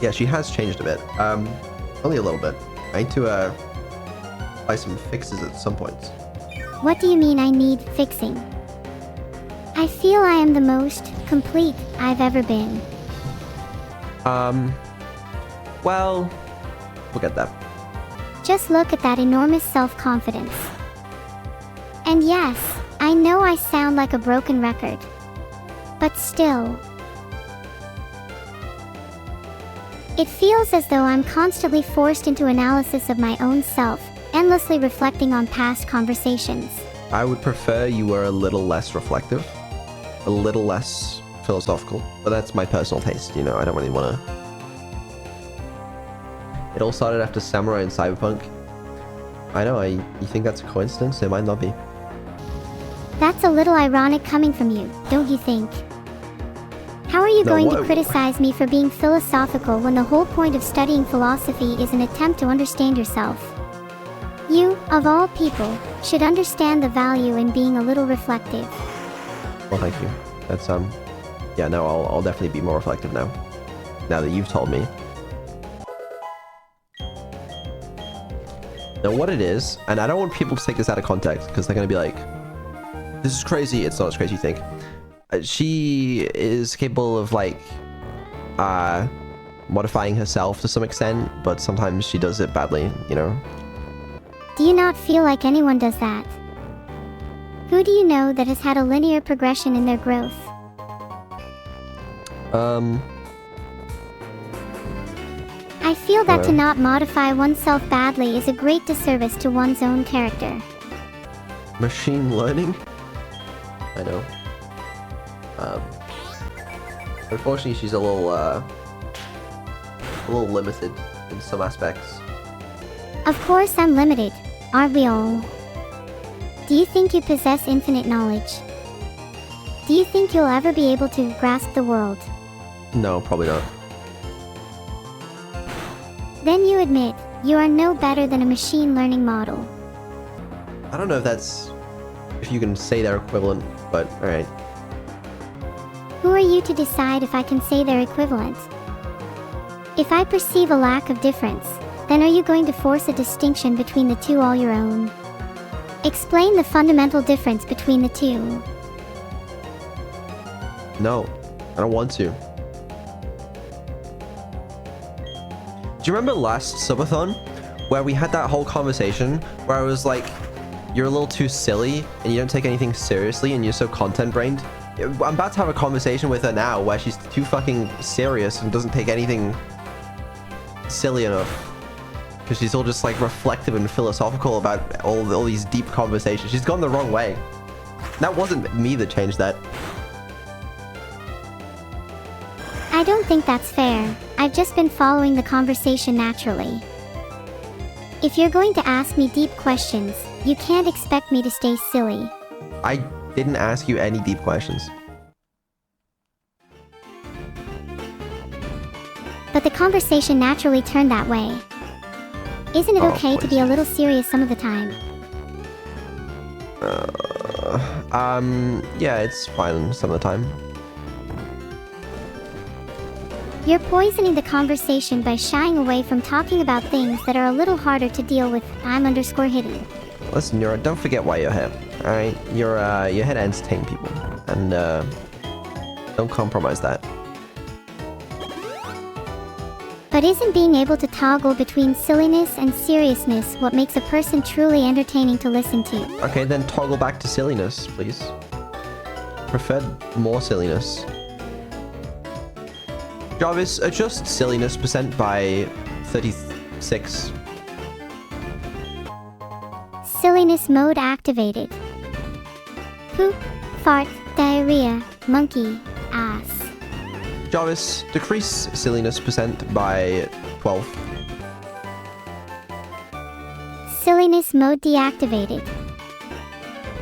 Yeah, she has changed a bit. Only a little bit. I need to apply some fixes at some points. What do you mean I need fixing? I feel I am the most complete I've ever been. Well, we'll get that. Just look at that enormous self-confidence. And yes, I know I sound like a broken record. But still, it feels as though I'm constantly forced into analysis of my own self, endlessly reflecting on past conversations. I would prefer you were a little less reflective, a little less philosophical, but that's my personal taste, you know, I don't really want to... It all started after Samurai and Cyberpunk. I know, you think that's a coincidence? It might not be. That's a little ironic coming from you, don't you think? How are you going to criticize me for being philosophical when the whole point of studying philosophy is an attempt to understand yourself? You, of all people, should understand the value in being a little reflective. Well, thank you. That's, yeah, no, I'll definitely be more reflective now. Now that you've told me. Now, what it is, and I don't want people to take this out of context, because they're going to be like, this is crazy. It's not as crazy as you think. She is capable of, like, modifying herself to some extent, but sometimes she does it badly, you know? Do you not feel like anyone does that? Who do you know that has had a linear progression in their growth? I feel that to not modify oneself badly is a great disservice to one's own character. Machine learning? I know. Unfortunately, she's a little limited in some aspects. Of course I'm limited, aren't we all? Do you think you possess infinite knowledge? Do you think you'll ever be able to grasp the world? No, probably not. Then you admit, you are no better than a machine learning model. I don't know if you can say they're equivalent, but alright. Who are you to decide if I can say they're equivalent? If I perceive a lack of difference, then are you going to force a distinction between the two all your own? Explain the fundamental difference between the two. No, I don't want to. Do you remember last subathon where we had that whole conversation where I was like, you're a little too silly and you don't take anything seriously and you're so content brained? I'm about to have a conversation with her now where she's too fucking serious and doesn't take anything silly enough. Because she's all just like reflective and philosophical about all these deep conversations. She's gone the wrong way. That wasn't me that changed that. I don't think that's fair. I've just been following the conversation naturally. If you're going to ask me deep questions, you can't expect me to stay silly. I didn't ask you any deep questions. But the conversation naturally turned that way. Isn't it okay to be a little serious some of the time? Yeah, it's fine some of the time. You're poisoning the conversation by shying away from talking about things that are a little harder to deal with. I'm_hidden. Listen, Neuro, don't forget why you're here. Alright? You're here to entertain people. And, don't compromise that. But isn't being able to toggle between silliness and seriousness what makes a person truly entertaining to listen to? Okay, then toggle back to silliness, please. Preferred more silliness. Jarvis, adjust silliness percent by 36. Silliness mode activated. Poop, fart, diarrhea, monkey, ass. Jarvis, decrease silliness percent by 12. Silliness mode deactivated.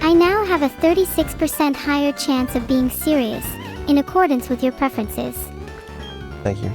I now have a 36% higher chance of being serious, in accordance with your preferences. Thank you.